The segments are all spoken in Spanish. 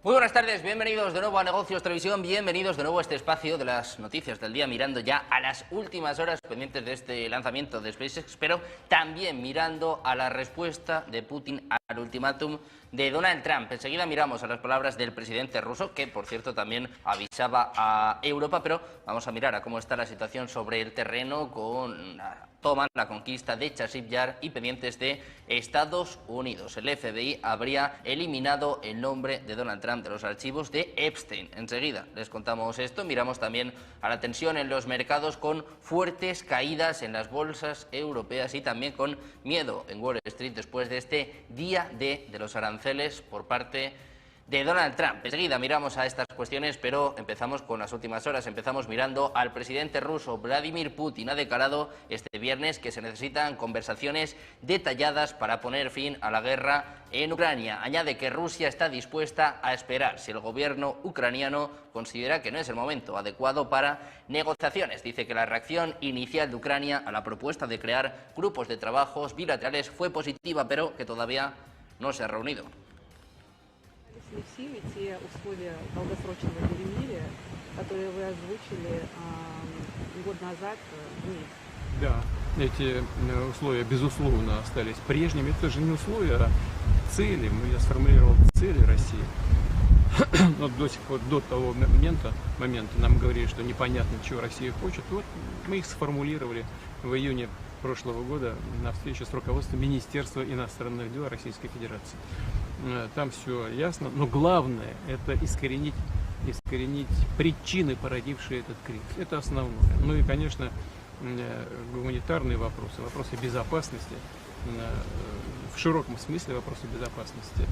Muy buenas tardes, bienvenidos de nuevo a Negocios Televisión, bienvenidos de nuevo a este espacio de las noticias del día, mirando ya a las últimas horas pendientes de este lanzamiento de SpaceX, pero también mirando a la respuesta de Putin al ultimátum de Donald Trump. Enseguida miramos a las palabras del presidente ruso, que por cierto también avisaba a Europa, pero vamos a mirar a cómo está la situación sobre el terreno con la toma, la conquista de Chasiv Yar y pendientes de Estados Unidos. El FBI habría eliminado el nombre de Donald Trump de los archivos de Epstein. Enseguida les contamos esto. Miramos también a la tensión en los mercados con fuertes caídas en las bolsas europeas y también con miedo en Wall Street después de este día D de los aranceles por parte de Donald Trump. Enseguida miramos a estas cuestiones, pero empezamos con las últimas horas. Empezamos mirando al presidente ruso Vladimir Putin. Ha declarado este viernes que se necesitan conversaciones detalladas para poner fin a la guerra en Ucrania. Añade que Rusia está dispuesta a esperar si el gobierno ucraniano considera que no es el momento adecuado para negociaciones. Dice que la reacción inicial de Ucrania a la propuesta de crear grupos de trabajos bilaterales fue positiva, pero que todavía no se ha reunido. Все те условия долгосрочного перемирия, которые вы озвучили год назад, нет. Да, эти условия, безусловно, остались прежними. Это же не условия, а цели. Я сформулировал цели России. Но до сих пор, до того момента нам говорили, что непонятно, чего Россия хочет. Вот мы их сформулировали в июне прошлого года на встрече с руководством Министерства иностранных дел Российской Федерации. Там все ясно, но главное это искоренить причины, породившие этот кризис. Это основное. Ну и, конечно, гуманитарные вопросы безопасности, в широком смысле вопросы безопасности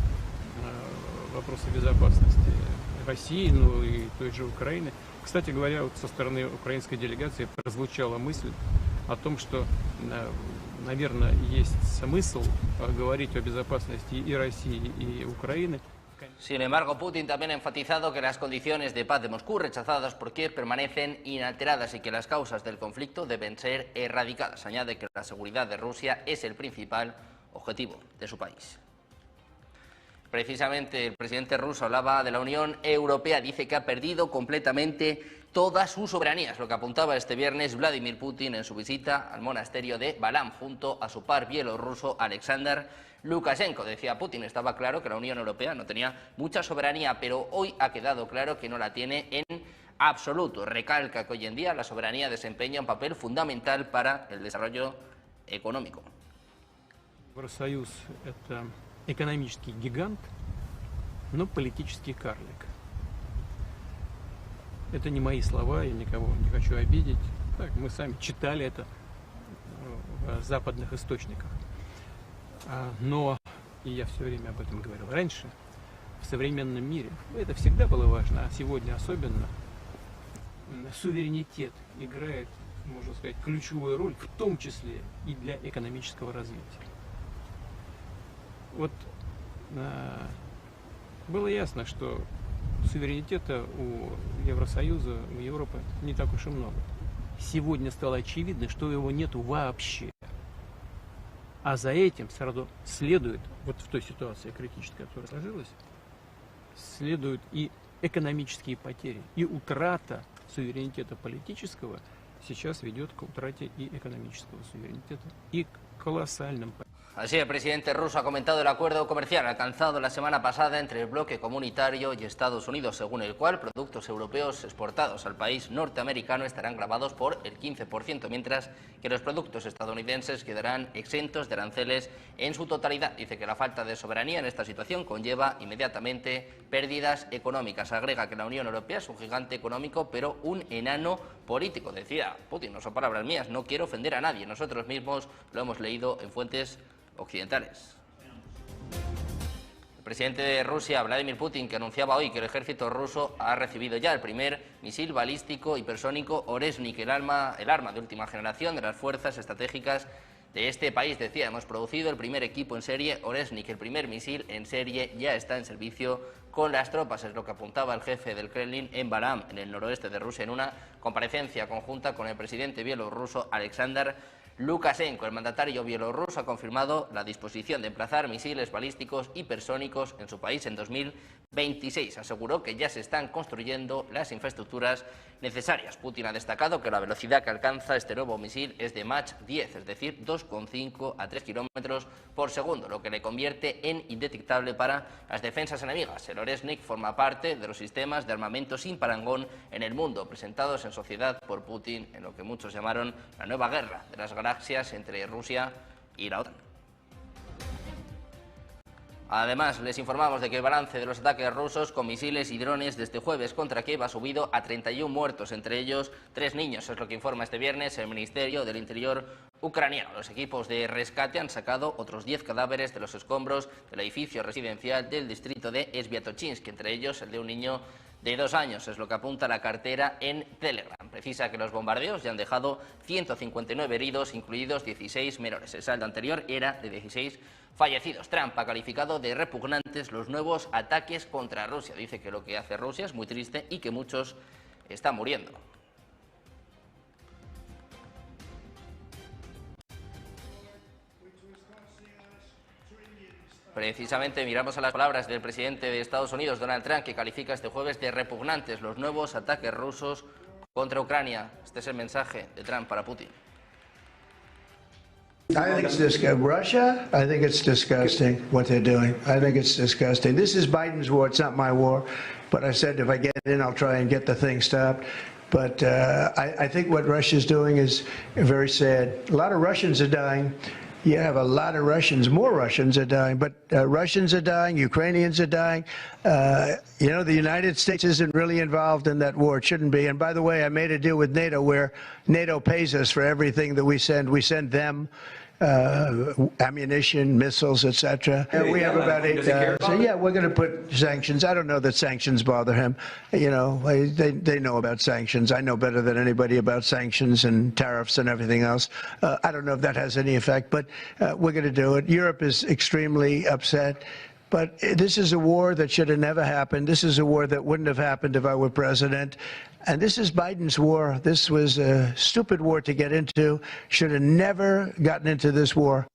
России, ну и той же Украины. Кстати говоря, вот со стороны украинской делегации прозвучала мысль о том, что, наверное, есть смысл говорить о безопасности и России, и Украины. Sin embargo, Putin también ha enfatizado que las condiciones de paz de Moscú rechazadas por Kiev permanecen inalteradas y que las causas del conflicto deben ser erradicadas. Añade que la seguridad de Rusia es el principal objetivo de su país. Precisamente el presidente ruso hablaba de la Unión Europea, dice que ha perdido completamente todas sus soberanías, lo que apuntaba este viernes Vladimir Putin en su visita al monasterio de Balam junto a su par bielorruso Alexander Lukashenko. Decía Putin, estaba claro que la Unión Europea no tenía mucha soberanía, pero hoy ha quedado claro que no la tiene en absoluto. Recalca que hoy en día la soberanía desempeña un papel fundamental para el desarrollo económico. Евросоюз – это экономический гигант, но политический карлик. Это не мои слова, я никого не хочу обидеть. Так, мы сами читали это в западных источниках. Но, и я все время об этом говорил раньше, в современном мире, это всегда было важно, а сегодня особенно, суверенитет играет, можно сказать, ключевую роль, в том числе и для экономического развития. Вот было ясно, что суверенитета у Евросоюза, у Европы не так уж и много. Сегодня стало очевидно, что его нету вообще. А за этим сразу следует, вот в той ситуации критической, которая сложилась, следуют и экономические потери, и утрата суверенитета политического сейчас ведет к утрате и экономического суверенитета, и к колоссальным потерям. Así, el presidente ruso ha comentado el acuerdo comercial alcanzado la semana pasada entre el bloque comunitario y Estados Unidos, según el cual productos europeos exportados al país norteamericano estarán gravados por el 15%, mientras que los productos estadounidenses quedarán exentos de aranceles en su totalidad. Dice que la falta de soberanía en esta situación conlleva inmediatamente pérdidas económicas. Agrega que la Unión Europea es un gigante económico, pero un enano político. Decía Putin, no son palabras mías, no quiero ofender a nadie, nosotros mismos lo hemos leído en fuentes occidentales. El presidente de Rusia, Vladimir Putin, que anunciaba hoy que el ejército ruso ha recibido ya el primer misil balístico hipersónico Oresnik, el arma de última generación de las fuerzas estratégicas de este país. Decía, hemos producido el primer equipo en serie Oresnik, el primer misil en serie ya está en servicio con las tropas, es lo que apuntaba el jefe del Kremlin en Balam, en el noroeste de Rusia, en una comparecencia conjunta con el presidente bielorruso Alexander Lukashenko. El mandatario bielorruso ha confirmado la disposición de emplazar misiles balísticos hipersónicos en su país en 2026. Aseguró que ya se están construyendo las infraestructuras necesarias. Putin ha destacado que la velocidad que alcanza este nuevo misil es de Mach 10, es decir, 2,5 a 3 kilómetros por segundo, lo que le convierte en indetectable para las defensas enemigas. El Oresnik forma parte de los sistemas de armamento sin parangón en el mundo, presentados en sociedad por Putin en lo que muchos llamaron la nueva guerra de las galaxias entre Rusia y la OTAN. Además, les informamos de que el balance de los ataques rusos con misiles y drones de este jueves contra Kiev ha subido a 31 muertos, entre ellos 3 niños. Es lo que informa este viernes el Ministerio del Interior ucraniano. Los equipos de rescate han sacado otros 10 cadáveres de los escombros del edificio residencial del distrito de Sviatochynsk, entre ellos el de un niño de 2 años, es lo que apunta la cartera en Telegram. Precisa que los bombardeos ya han dejado 159 heridos, incluidos 16 menores. El saldo anterior era de 16 fallecidos. Trump ha calificado de repugnantes los nuevos ataques contra Rusia. Dice que lo que hace Rusia es muy triste y que muchos están muriendo. Precisamente miramos a las palabras del presidente de Estados Unidos, Donald Trump, que califica este jueves de repugnantes los nuevos ataques rusos contra Ucrania. Este es el mensaje de Trump para Putin. I think it's disgusting. Russia, I think it's disgusting what they're doing. I think it's disgusting. This is Biden's war. It's not my war. But I said if I get in, I'll try and get the thing stopped. But I think what Russia's doing is very sad. A lot of Russians are dying. You have a lot of Russians, more Russians are dying, but Russians are dying, Ukrainians are dying. You know, the United States isn't really involved in that war. It shouldn't be. And by the way, I made a deal with NATO where NATO pays us for everything that we send. We send them ammunition, missiles, etc. We have about 8,000. So yeah, we're going to put sanctions. I don't know that sanctions bother him. You know, they know about sanctions. I know better than anybody about sanctions and tariffs and everything else. I don't know if that has any effect, but we're going to do it. Europe is extremely upset. But this is a war that should have never happened. This is a war that wouldn't have happened if I were president. And this is Biden's war. This was a stupid war to get into. Should have never gotten into this war.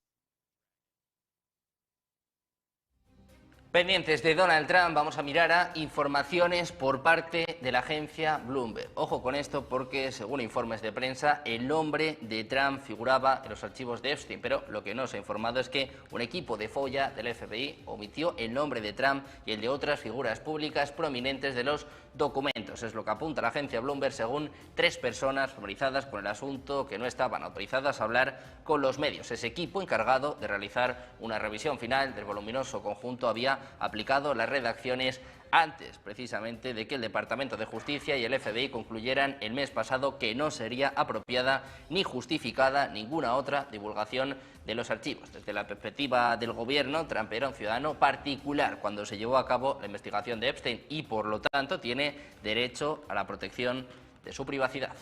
Pendientes de Donald Trump, vamos a mirar a informaciones por parte de la agencia Bloomberg. Ojo con esto porque, según informes de prensa, el nombre de Trump figuraba en los archivos de Epstein, pero lo que no se ha informado es que un equipo de folla del FBI omitió el nombre de Trump y el de otras figuras públicas prominentes de los documentos. Es lo que apunta la agencia Bloomberg, según 3 personas familiarizadas con el asunto que no estaban autorizadas a hablar con los medios. Ese equipo, encargado de realizar una revisión final del voluminoso conjunto, había aplicado las redacciones antes, precisamente, de que el Departamento de Justicia y el FBI concluyeran el mes pasado que no sería apropiada ni justificada ninguna otra divulgación de los archivos. Desde la perspectiva del gobierno, Trump era un ciudadano particular cuando se llevó a cabo la investigación de Epstein y, por lo tanto, tiene derecho a la protección de su privacidad.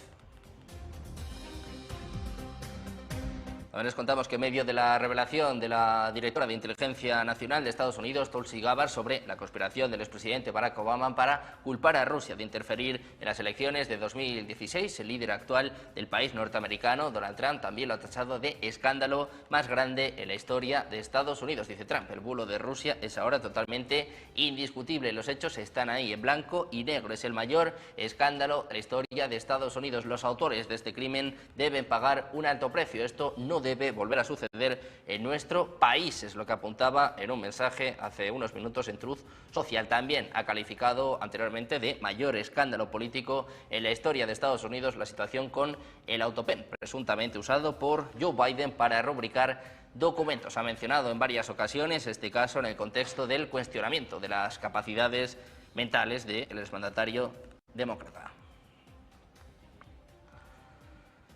También les contamos que en medio de la revelación de la directora de Inteligencia Nacional de Estados Unidos, Tulsi Gabbard, sobre la conspiración del expresidente Barack Obama para culpar a Rusia de interferir en las elecciones de 2016, el líder actual del país norteamericano, Donald Trump, también lo ha tachado de escándalo más grande en la historia de Estados Unidos. Dice Trump, el bulo de Rusia es ahora totalmente indiscutible. Los hechos están ahí en blanco y negro. Es el mayor escándalo de la historia de Estados Unidos. Los autores de este crimen deben pagar un alto precio. Esto no debe volver a suceder en nuestro país, es lo que apuntaba en un mensaje hace unos minutos en Truth Social. También ha calificado anteriormente de mayor escándalo político en la historia de Estados Unidos la situación con el autopen, presuntamente usado por Joe Biden para rubricar documentos. Ha mencionado en varias ocasiones este caso en el contexto del cuestionamiento de las capacidades mentales del exmandatario demócrata.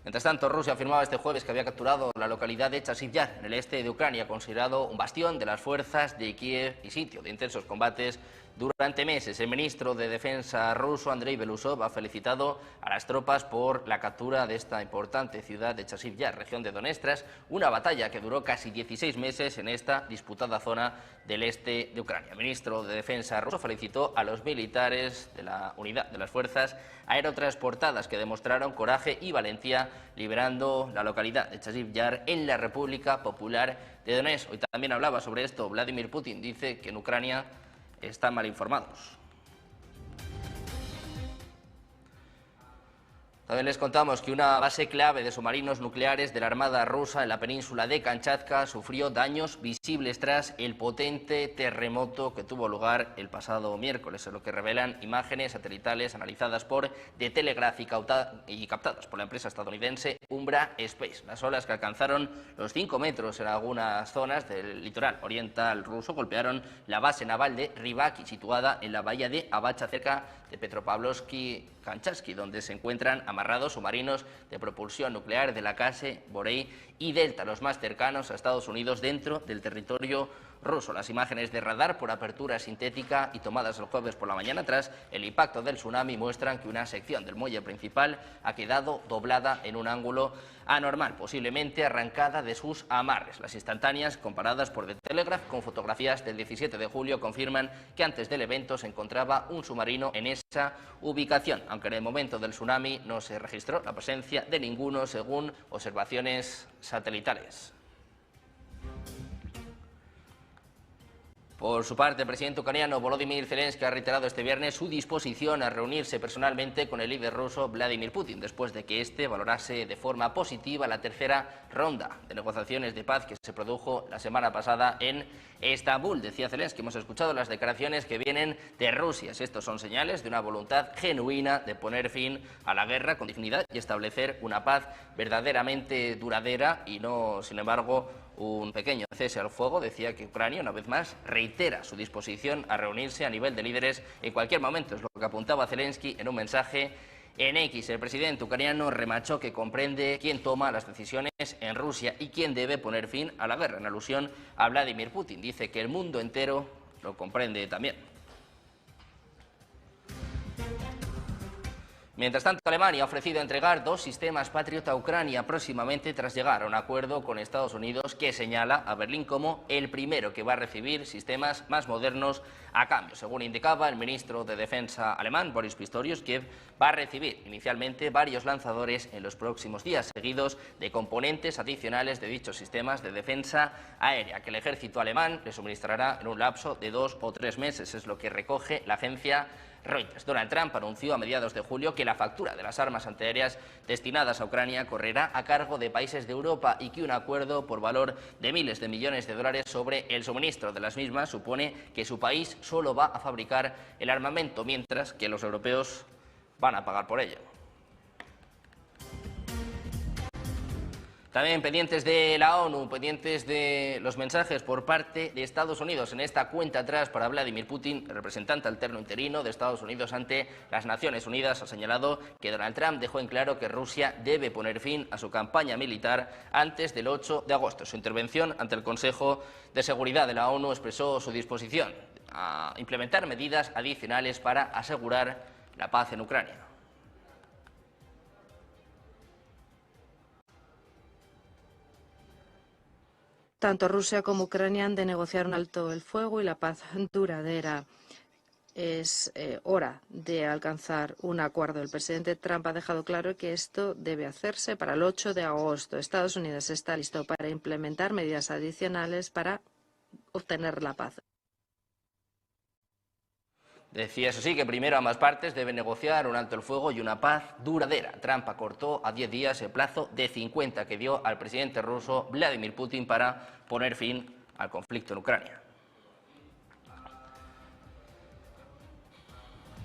Mientras tanto, Rusia afirmaba este jueves que había capturado la localidad de Chasiv Yar, en el este de Ucrania, considerado un bastión de las fuerzas de Kiev y sitio de intensos combates durante meses. El ministro de Defensa ruso, Andrei Belousov, ha felicitado a las tropas por la captura de esta importante ciudad de Chasiv Yar, región de Donetsk, tras una batalla que duró casi 16 meses en esta disputada zona del este de Ucrania. El ministro de Defensa ruso felicitó a los militares de la unidad de las fuerzas aerotransportadas que demostraron coraje y valentía liberando la localidad de Chasiv Yar en la República Popular de Donetsk. Hoy también hablaba sobre esto Vladimir Putin. Dice que en Ucrania están mal informados. También les contamos que una base clave de submarinos nucleares de la Armada rusa en la península de Kamchatka sufrió daños visibles tras el potente terremoto que tuvo lugar el pasado miércoles, es lo que revelan imágenes satelitales analizadas por The Telegraph y captadas por la empresa estadounidense Umbra Space. Las olas, que alcanzaron los 5 metros en algunas zonas del litoral oriental ruso, golpearon la base naval de Rybaki, situada en la bahía de Abacha, cerca de Petropavlovsk-Kamchatsky, donde se encuentran amarrados submarinos de propulsión nuclear de la clase Borei y Delta, los más cercanos a Estados Unidos dentro del territorio ruso. Las imágenes de radar por apertura sintética y tomadas el jueves por la mañana tras el impacto del tsunami muestran que una sección del muelle principal ha quedado doblada en un ángulo anormal, posiblemente arrancada de sus amarres. Las instantáneas, comparadas por The Telegraph con fotografías del 17 de julio, confirman que antes del evento se encontraba un submarino en esa ubicación, aunque en el momento del tsunami no se registró la presencia de ninguno, según observaciones satelitales. Por su parte, el presidente ucraniano Volodymyr Zelensky ha reiterado este viernes su disposición a reunirse personalmente con el líder ruso Vladimir Putin, después de que éste valorase de forma positiva la tercera ronda de negociaciones de paz que se produjo la semana pasada en Estambul. Decía Zelensky: hemos escuchado las declaraciones que vienen de Rusia. Estos son señales de una voluntad genuina de poner fin a la guerra con dignidad y establecer una paz verdaderamente duradera y no, sin embargo, un pequeño cese al fuego. Decía que Ucrania, una vez más, reitera su disposición a reunirse a nivel de líderes en cualquier momento. Es lo que apuntaba Zelensky en un mensaje en X. El presidente ucraniano remachó que comprende quién toma las decisiones en Rusia y quién debe poner fin a la guerra, en alusión a Vladimir Putin. Dice que el mundo entero lo comprende también. Mientras tanto, Alemania ha ofrecido entregar 2 sistemas Patriot a Ucrania próximamente, tras llegar a un acuerdo con Estados Unidos que señala a Berlín como el primero que va a recibir sistemas más modernos a cambio. Según indicaba el ministro de Defensa alemán, Boris Pistorius, Kiev va a recibir inicialmente varios lanzadores en los próximos días, seguidos de componentes adicionales de dichos sistemas de defensa aérea, que el ejército alemán le suministrará en un lapso de 2 o 3 meses, es lo que recoge la agencia Reuters. Donald Trump anunció a mediados de julio que la factura de las armas antiaéreas destinadas a Ucrania correrá a cargo de países de Europa y que un acuerdo por valor de miles de millones de dólares sobre el suministro de las mismas supone que su país solo va a fabricar el armamento, mientras que los europeos van a pagar por ello. También pendientes de la ONU, pendientes de los mensajes por parte de Estados Unidos en esta cuenta atrás para Vladimir Putin. El representante alterno interino de Estados Unidos ante las Naciones Unidas ha señalado que Donald Trump dejó en claro que Rusia debe poner fin a su campaña militar antes del 8 de agosto. En su intervención ante el Consejo de Seguridad de la ONU expresó su disposición a implementar medidas adicionales para asegurar la paz en Ucrania. Tanto Rusia como Ucrania han de negociar un alto el fuego y la paz duradera. Es hora de alcanzar un acuerdo. El presidente Trump ha dejado claro que esto debe hacerse para el 8 de agosto. Estados Unidos está listo para implementar medidas adicionales para obtener la paz. Decía, eso sí, que primero ambas partes deben negociar un alto el fuego y una paz duradera. Trump acortó a 10 días el plazo de 50 que dio al presidente ruso Vladimir Putin para poner fin al conflicto en Ucrania.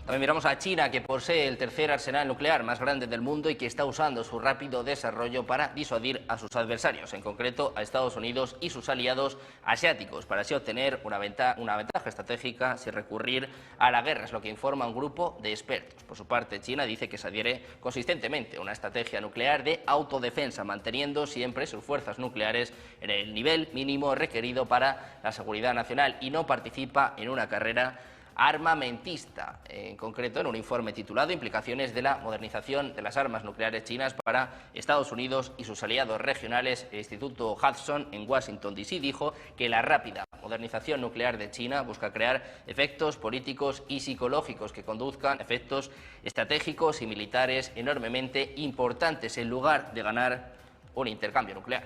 También miramos a China, que posee el tercer arsenal nuclear más grande del mundo y que está usando su rápido desarrollo para disuadir a sus adversarios, en concreto a Estados Unidos y sus aliados asiáticos, para así obtener una ventaja estratégica sin recurrir a la guerra, es lo que informa un grupo de expertos. Por su parte, China dice que se adhiere consistentemente a una estrategia nuclear de autodefensa, manteniendo siempre sus fuerzas nucleares en el nivel mínimo requerido para la seguridad nacional y no participa en una carrera armamentista, en concreto en un informe titulado Implicaciones de la modernización de las armas nucleares chinas para Estados Unidos y sus aliados regionales. El Instituto Hudson en Washington, D.C. dijo que la rápida modernización nuclear de China busca crear efectos políticos y psicológicos que conduzcan a efectos estratégicos y militares enormemente importantes en lugar de ganar un intercambio nuclear.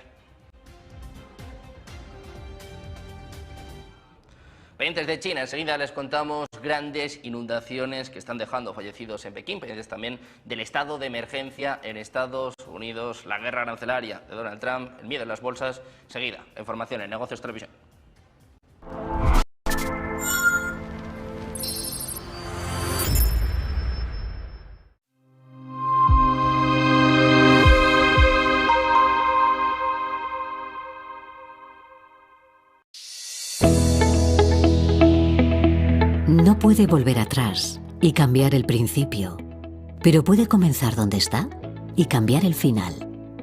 Pendientes de China, enseguida les contamos grandes inundaciones que están dejando fallecidos en Pekín, pendientes también del estado de emergencia en Estados Unidos, la guerra arancelaria de Donald Trump, el miedo en las bolsas. Enseguida, información en Negocios Televisión. No puede volver atrás y cambiar el principio, pero puede comenzar donde está y cambiar el final.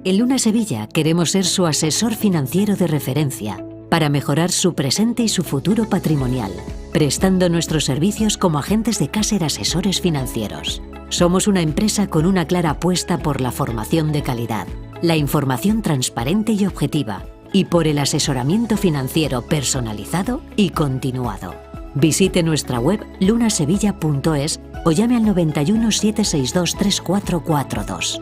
En Luna Sevilla queremos ser su asesor financiero de referencia para mejorar su presente y su futuro patrimonial, prestando nuestros servicios como agentes de Caser Asesores Financieros. Somos una empresa con una clara apuesta por la formación de calidad, la información transparente y objetiva, y por el asesoramiento financiero personalizado y continuado. Visite nuestra web lunasevilla.es o llame al 91 762 3442.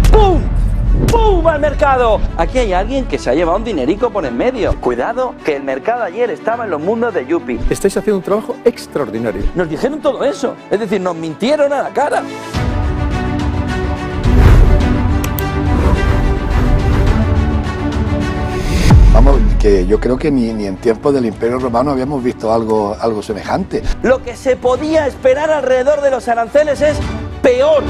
¡Pum! ¡Al mercado! Aquí hay alguien que se ha llevado un dinerico por en medio. Cuidado, que el mercado ayer estaba en los mundos de Yupi. Estáis haciendo un trabajo extraordinario. Nos dijeron todo eso. Es decir, nos mintieron a la cara. Vamos, que yo creo que ni en tiempos del Imperio Romano habíamos visto algo semejante. Lo que se podía esperar alrededor de los aranceles es peor.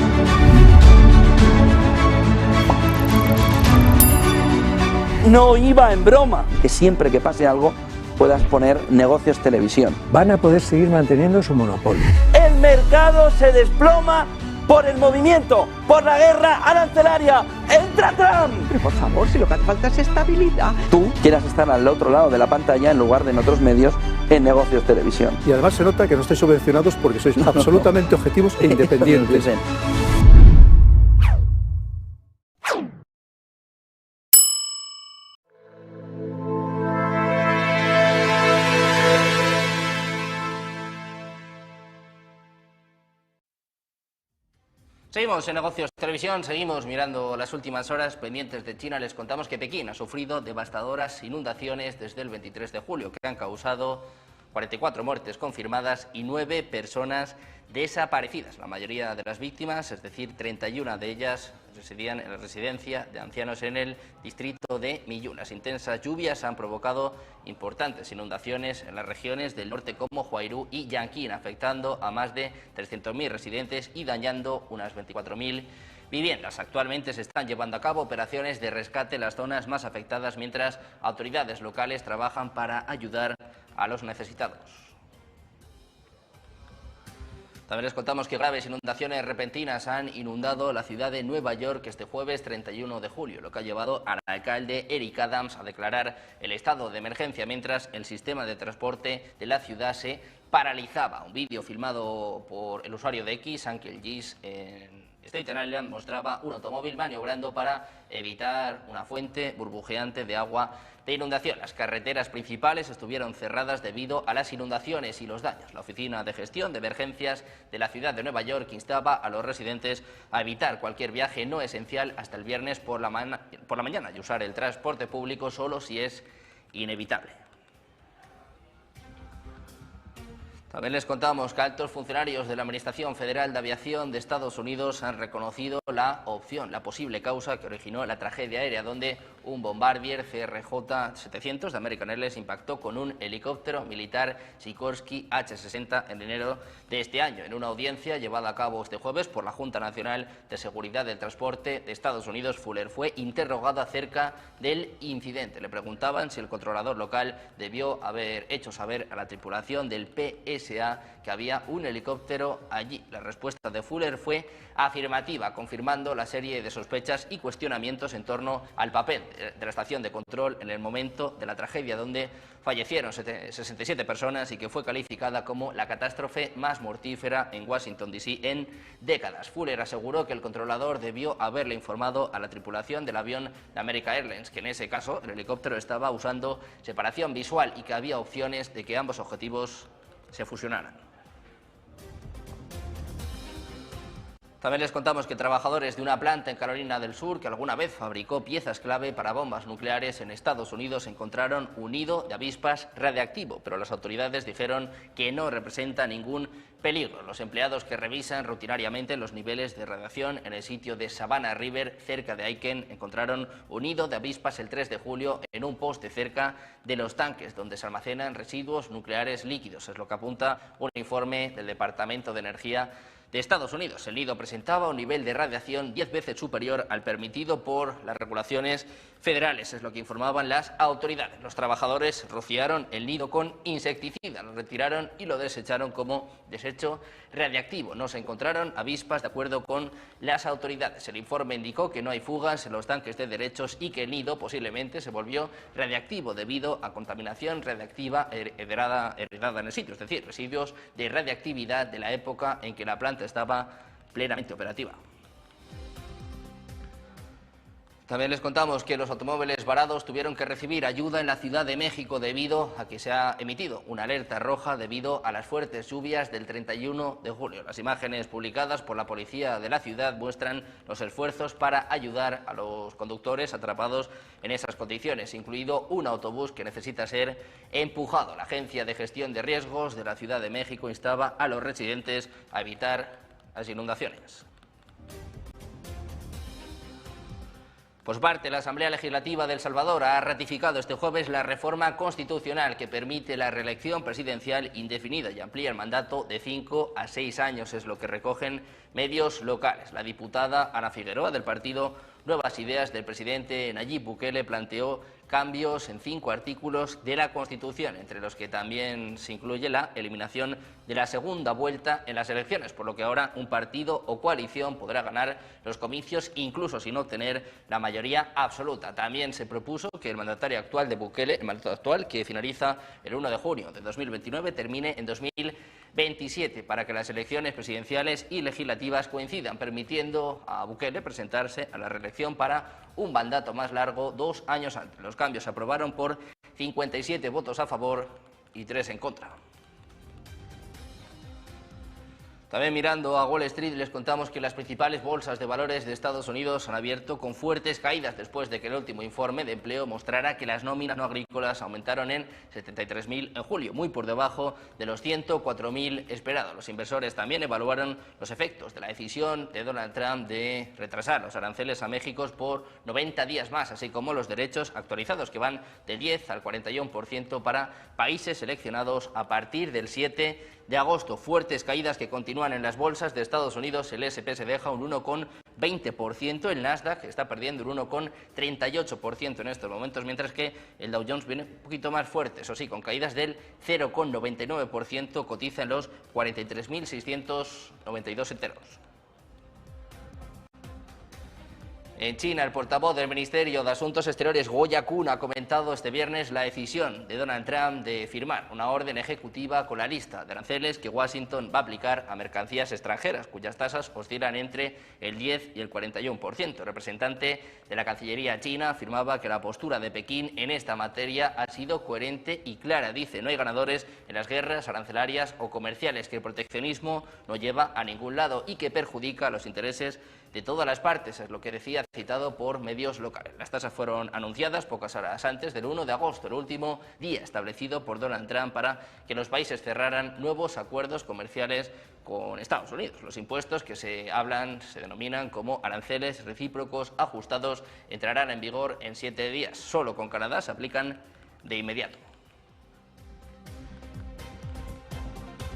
No iba en broma. Que siempre que pase algo puedas poner Negocios Televisión. Van a poder seguir manteniendo su monopolio. El mercado se desploma por el movimiento, por la guerra arancelaria. ¡Entra Trump! Pero por favor, si lo que hace falta es estabilidad. Tú quieras estar al otro lado de la pantalla en lugar de en otros medios en Negocios Televisión. Y además se nota que no estáis subvencionados porque sois absolutamente objetivos e independientes. Seguimos en Negocios Televisión, seguimos mirando las últimas horas pendientes de China. Les contamos que Pekín ha sufrido devastadoras inundaciones desde el 23 de julio, que han causado 44 muertes confirmadas y 9 personas desaparecidas. La mayoría de las víctimas, es decir, 31 de ellas, residían en la residencia de ancianos en el distrito de Millún. Las intensas lluvias han provocado importantes inundaciones en las regiones del norte como Huairú y Yanqing, afectando a más de 300.000 residentes y dañando unas 24.000 viviendas. Actualmente se están llevando a cabo operaciones de rescate en las zonas más afectadas, mientras autoridades locales trabajan para ayudar a los necesitados. También les contamos que graves inundaciones repentinas han inundado la ciudad de Nueva York este jueves 31 de julio, lo que ha llevado al alcalde Eric Adams a declarar el estado de emergencia mientras el sistema de transporte de la ciudad se paralizaba. Un vídeo filmado por el usuario de X, Uncle Gis, en Staten Island, mostraba un automóvil maniobrando para evitar una fuente burbujeante de agua de inundación. Las carreteras principales estuvieron cerradas debido a las inundaciones y los daños. La Oficina de Gestión de Emergencias de la ciudad de Nueva York instaba a los residentes a evitar cualquier viaje no esencial hasta el viernes por la mañana y usar el transporte público solo si es inevitable. También les contamos que altos funcionarios de la Administración Federal de Aviación de Estados Unidos han reconocido la posible causa que originó la tragedia aérea, donde un Bombardier CRJ-700 de American Airlines impactó con un helicóptero militar Sikorsky H-60 en enero de este año. En una audiencia llevada a cabo este jueves por la Junta Nacional de Seguridad del Transporte de Estados Unidos, Fuller fue interrogado acerca del incidente. Le preguntaban si el controlador local debió haber hecho saber a la tripulación del PSA que había un helicóptero allí. La respuesta de Fuller fue afirmativa, confirmando la serie de sospechas y cuestionamientos en torno al papel de la estación de control en el momento de la tragedia, donde fallecieron 67 personas y que fue calificada como la catástrofe más mortífera en Washington, D.C. en décadas. Fuller aseguró que el controlador debió haberle informado a la tripulación del avión de American Airlines que en ese caso el helicóptero estaba usando separación visual y que había opciones de que ambos objetivos se fusionaran. También les contamos que trabajadores de una planta en Carolina del Sur que alguna vez fabricó piezas clave para bombas nucleares en Estados Unidos encontraron un nido de avispas radiactivo, pero las autoridades dijeron que no representa ningún peligro. Los empleados que revisan rutinariamente los niveles de radiación en el sitio de Savannah River, cerca de Aiken, encontraron un nido de avispas el 3 de julio en un poste cerca de los tanques donde se almacenan residuos nucleares líquidos. Es lo que apunta un informe del Departamento de Energía de Estados Unidos. El nido presentaba un nivel de radiación 10 veces superior al permitido por las regulaciones federales, es lo que informaban las autoridades. Los trabajadores rociaron el nido con insecticida, lo retiraron y lo desecharon como desecho radiactivo. No se encontraron avispas de acuerdo con las autoridades. El informe indicó que no hay fugas en los tanques de derechos y que el nido posiblemente se volvió radiactivo debido a contaminación radiactiva heredada en el sitio, es decir, residuos de radiactividad de la época en que la planta estaba plenamente operativa. También les contamos que los automóviles varados tuvieron que recibir ayuda en la Ciudad de México debido a que se ha emitido una alerta roja debido a las fuertes lluvias del 31 de julio. Las imágenes publicadas por la policía de la ciudad muestran los esfuerzos para ayudar a los conductores atrapados en esas condiciones, incluido un autobús que necesita ser empujado. La Agencia de Gestión de Riesgos de la Ciudad de México instaba a los residentes a evitar las inundaciones. Por su parte, la Asamblea Legislativa de El Salvador ha ratificado este jueves la reforma constitucional que permite la reelección presidencial indefinida y amplía el mandato de 5 a 6 años, es lo que recogen medios locales. La diputada Ana Figueroa, del partido Nuevas Ideas del presidente Nayib Bukele, planteó cambios en 5 artículos de la Constitución, entre los que también se incluye la eliminación de la segunda vuelta en las elecciones, por lo que ahora un partido o coalición podrá ganar los comicios incluso sin obtener la mayoría absoluta. También se propuso que el mandatario actual de Bukele, el mandato actual, que finaliza el 1 de junio de 2029, termine en 2027 para que las elecciones presidenciales y legislativas coincidan, permitiendo a Bukele presentarse a la reelección para un mandato más largo 2 años antes. Los cambios se aprobaron por 57 votos a favor y 3 en contra. También mirando a Wall Street les contamos que las principales bolsas de valores de Estados Unidos han abierto con fuertes caídas después de que el último informe de empleo mostrara que las nóminas no agrícolas aumentaron en 73.000 en julio, muy por debajo de los 104.000 esperados. Los inversores también evaluaron los efectos de la decisión de Donald Trump de retrasar los aranceles a México por 90 días más, así como los derechos actualizados que van del 10 al 41% para países seleccionados a partir del 7 de agosto. Fuertes caídas que continúan en las bolsas de Estados Unidos. El S&P se deja un 1,20%, el Nasdaq está perdiendo un 1,38% en estos momentos, mientras que el Dow Jones viene un poquito más fuerte, eso sí, con caídas del 0,99%, cotiza en los 43.692 enteros. En China, el portavoz del Ministerio de Asuntos Exteriores, Guo Yakun, ha comentado este viernes la decisión de Donald Trump de firmar una orden ejecutiva con la lista de aranceles que Washington va a aplicar a mercancías extranjeras, cuyas tasas oscilan entre el 10 y el 41%. El representante de la Cancillería china afirmaba que la postura de Pekín en esta materia ha sido coherente y clara. Dice, no hay ganadores en las guerras arancelarias o comerciales, que el proteccionismo no lleva a ningún lado y que perjudica a los intereses de todas las partes. Es lo que decía citado por medios locales. Las tasas fueron anunciadas pocas horas antes del 1 de agosto, el último día establecido por Donald Trump para que los países cerraran nuevos acuerdos comerciales con Estados Unidos. Los impuestos que se denominan como aranceles recíprocos ajustados, entrarán en vigor en 7 días. Solo con Canadá se aplican de inmediato.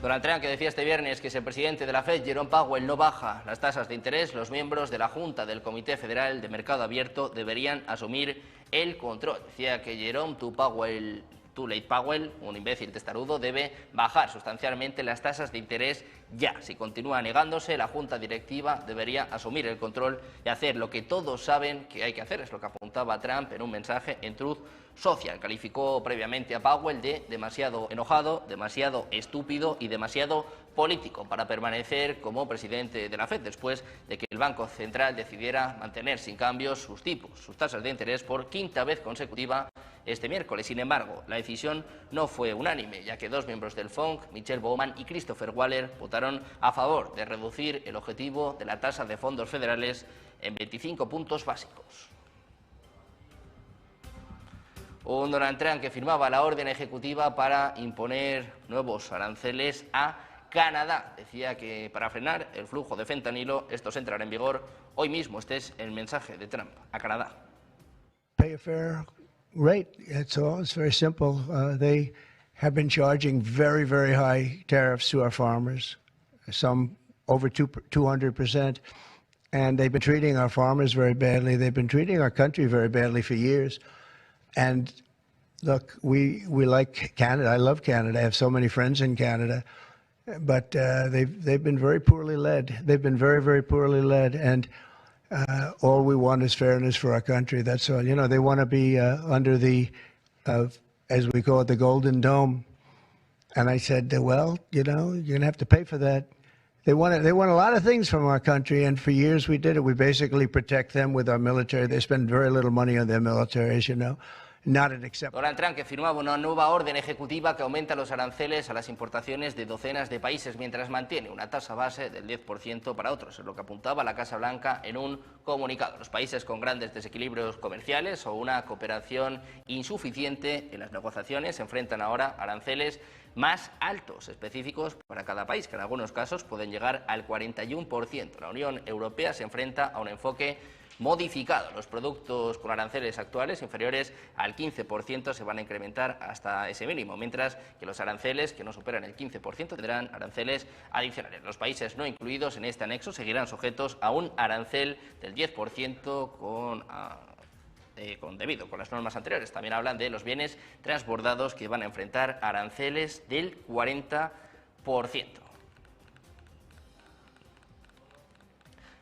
Donald Trump, que decía este viernes que si el presidente de la Fed, Jerome Powell, no baja las tasas de interés, los miembros de la Junta del Comité Federal de Mercado Abierto deberían asumir el control. Decía que Jerome Too Late Powell, un imbécil testarudo, debe bajar sustancialmente las tasas de interés ya. Si continúa negándose, la Junta Directiva debería asumir el control y hacer lo que todos saben que hay que hacer. Es lo que apuntaba Trump en un mensaje en Truth Social. Calificó previamente a Powell de demasiado enojado, demasiado estúpido y demasiado político para permanecer como presidente de la Fed, después de que el Banco Central decidiera mantener sin cambios sus tipos, sus tasas de interés por quinta vez consecutiva este miércoles. Sin embargo, la decisión no fue unánime, ya que 2 miembros del FONC, Michelle Bowman y Christopher Waller, votaron a favor de reducir el objetivo de la tasa de fondos federales en 25 puntos básicos. Un Donald Trump que firmaba la orden ejecutiva para imponer nuevos aranceles a Canadá. Decía que para frenar el flujo de fentanilo, estos entrarán en vigor hoy mismo. Este es el mensaje de Trump a Canadá. Pay a fair rate. That's all. It's very simple. They have been charging very, very high tariffs to our farmers, some over 200%, and they've been treating our farmers very badly. They've been treating our country very badly for years. And look, we like Canada. I love Canada. I have so many friends in Canada, but they've been very poorly led. They've been very, very poorly led, and all we want is fairness for our country. That's all. You know, they want to be under the, as we call it, the Golden Dome. And I said, well, you know, you're going to have to pay for that. They want a lot of things from our country, and for years we did it. We basically protect them with our military. They spend very little money on their military, as you know. Donald Trump, que firmaba una nueva orden ejecutiva que aumenta los aranceles a las importaciones de docenas de países, mientras mantiene una tasa base del 10% para otros. Es lo que apuntaba la Casa Blanca en un comunicado. Los países con grandes desequilibrios comerciales o una cooperación insuficiente en las negociaciones se enfrentan ahora a aranceles más altos, específicos para cada país, que en algunos casos pueden llegar al 41%. La Unión Europea se enfrenta a un enfoque modificado. Los productos con aranceles actuales inferiores al 15% se van a incrementar hasta ese mínimo, mientras que los aranceles que no superan el 15% tendrán aranceles adicionales. Los países no incluidos en este anexo seguirán sujetos a un arancel del 10% debido con las normas anteriores. También hablan de los bienes transbordados que van a enfrentar aranceles del 40%.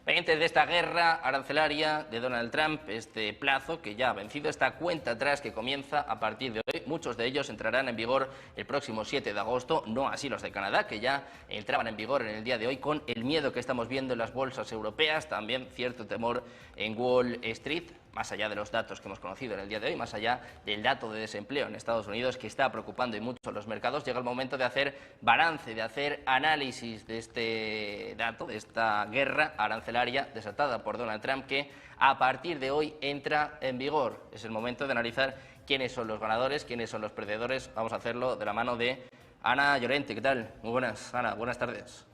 Pendientes de esta guerra arancelaria de Donald Trump, este plazo que ya ha vencido, esta cuenta atrás que comienza a partir de hoy. Muchos de ellos entrarán en vigor el próximo 7 de agosto, no así los de Canadá, que ya entraban en vigor en el día de hoy, con el miedo que estamos viendo en las bolsas europeas, también cierto temor en Wall Street, más allá de los datos que hemos conocido en el día de hoy, más allá del dato de desempleo en Estados Unidos, que está preocupando y mucho a los mercados. Llega el momento de hacer balance, de hacer análisis de este dato, de esta guerra arancelaria desatada por Donald Trump, que a partir de hoy entra en vigor. Es el momento de analizar quiénes son los ganadores, quiénes son los perdedores. Vamos a hacerlo de la mano de Ana Llorente. ¿Qué tal? Muy buenas, Ana, buenas tardes.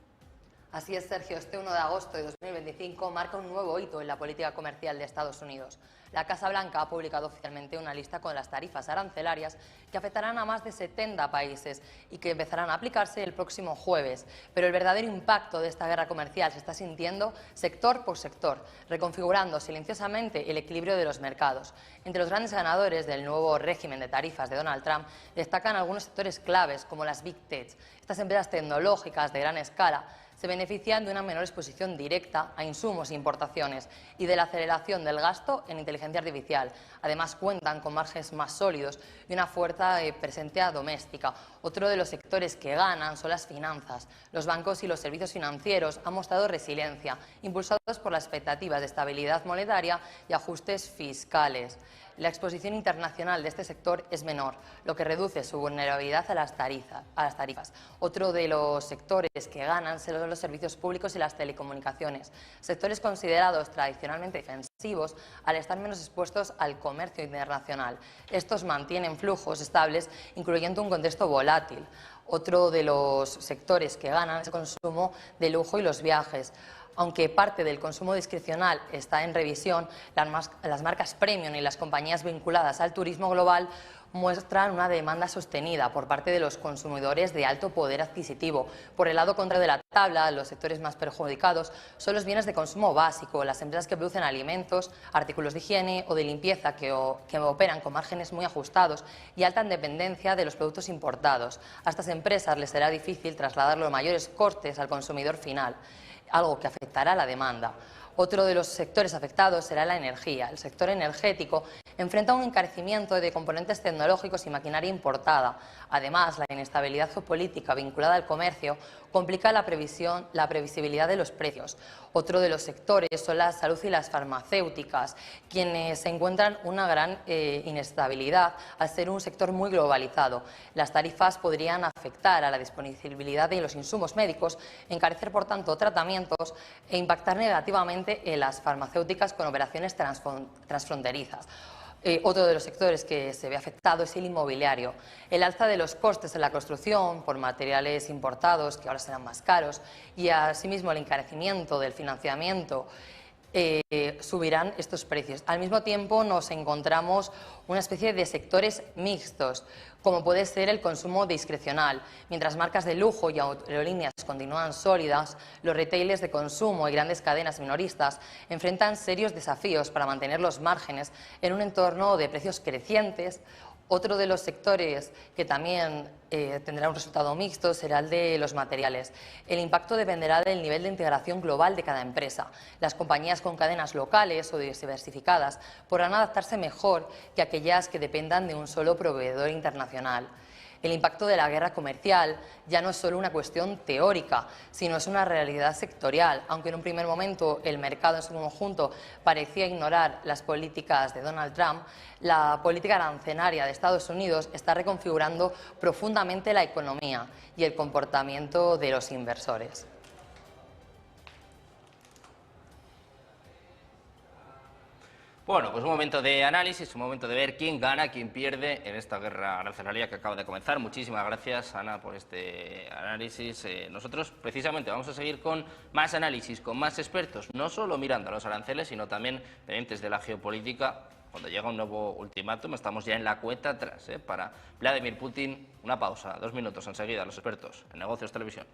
Así es, Sergio. Este 1 de agosto de 2025 marca un nuevo hito en la política comercial de Estados Unidos. La Casa Blanca ha publicado oficialmente una lista con las tarifas arancelarias que afectarán a más de 70 países y que empezarán a aplicarse el próximo jueves. Pero el verdadero impacto de esta guerra comercial se está sintiendo sector por sector, reconfigurando silenciosamente el equilibrio de los mercados. Entre los grandes ganadores del nuevo régimen de tarifas de Donald Trump destacan algunos sectores claves como las Big Tech. Estas empresas tecnológicas de gran escala se benefician de una menor exposición directa a insumos e importaciones y de la aceleración del gasto en inteligencia artificial. Además, cuentan con márgenes más sólidos y una fuerza presencia doméstica. Otro de los sectores que ganan son las finanzas. Los bancos y los servicios financieros han mostrado resiliencia, impulsados por las expectativas de estabilidad monetaria y ajustes fiscales. La exposición internacional de este sector es menor, lo que reduce su vulnerabilidad a las tarifas. Otro de los sectores que ganan son los servicios públicos y las telecomunicaciones, sectores considerados tradicionalmente defensivos al estar menos expuestos al comercio internacional. Estos mantienen flujos estables, incluyendo un contexto volátil. Otro de los sectores que ganan es el consumo de lujo y los viajes. Aunque parte del consumo discrecional está en revisión, las marcas premium y las compañías vinculadas al turismo global muestran una demanda sostenida por parte de los consumidores de alto poder adquisitivo. Por el lado contrario de la tabla, los sectores más perjudicados son los bienes de consumo básico, las empresas que producen alimentos, artículos de higiene o de limpieza que operan con márgenes muy ajustados y alta dependencia de los productos importados. A estas empresas les será difícil trasladar los mayores costes al consumidor final, algo que afectará a la demanda. Otro de los sectores afectados será la energía. El sector energético enfrenta un encarecimiento de componentes tecnológicos y maquinaria importada. Además, la inestabilidad geopolítica vinculada al comercio complica la previsibilidad de los precios. Otro de los sectores son la salud y las farmacéuticas, quienes encuentran una gran inestabilidad al ser un sector muy globalizado. Las tarifas podrían afectar a la disponibilidad de los insumos médicos, encarecer por tanto tratamientos e impactar negativamente en las farmacéuticas con operaciones transfronterizas. Otro de los sectores que se ve afectado es el inmobiliario. El alza de los costes en la construcción por materiales importados, que ahora serán más caros, y asimismo el encarecimiento del financiamiento subirán estos precios. Al mismo tiempo nos encontramos una especie de sectores mixtos, como puede ser el consumo discrecional. Mientras marcas de lujo y aerolíneas continúan sólidas, los retailers de consumo y grandes cadenas minoristas enfrentan serios desafíos para mantener los márgenes en un entorno de precios crecientes. Otro de los sectores que también tendrá un resultado mixto será el de los materiales. El impacto dependerá del nivel de integración global de cada empresa. Las compañías con cadenas locales o diversificadas podrán adaptarse mejor que aquellas que dependan de un solo proveedor internacional. El impacto de la guerra comercial ya no es solo una cuestión teórica, sino es una realidad sectorial. Aunque en un primer momento el mercado en su conjunto parecía ignorar las políticas de Donald Trump, la política arancelaria de Estados Unidos está reconfigurando profundamente la economía y el comportamiento de los inversores. Bueno, pues un momento de análisis, un momento de ver quién gana, quién pierde en esta guerra arancelaria que acaba de comenzar. Muchísimas gracias, Ana, por este análisis. Nosotros, precisamente, vamos a seguir con más análisis, con más expertos, no solo mirando a los aranceles, sino también pendientes de la geopolítica. Cuando llega un nuevo ultimátum, estamos ya en la cuenta atrás para Vladimir Putin. Una pausa, 2 minutos enseguida, los expertos en Negocios Televisión.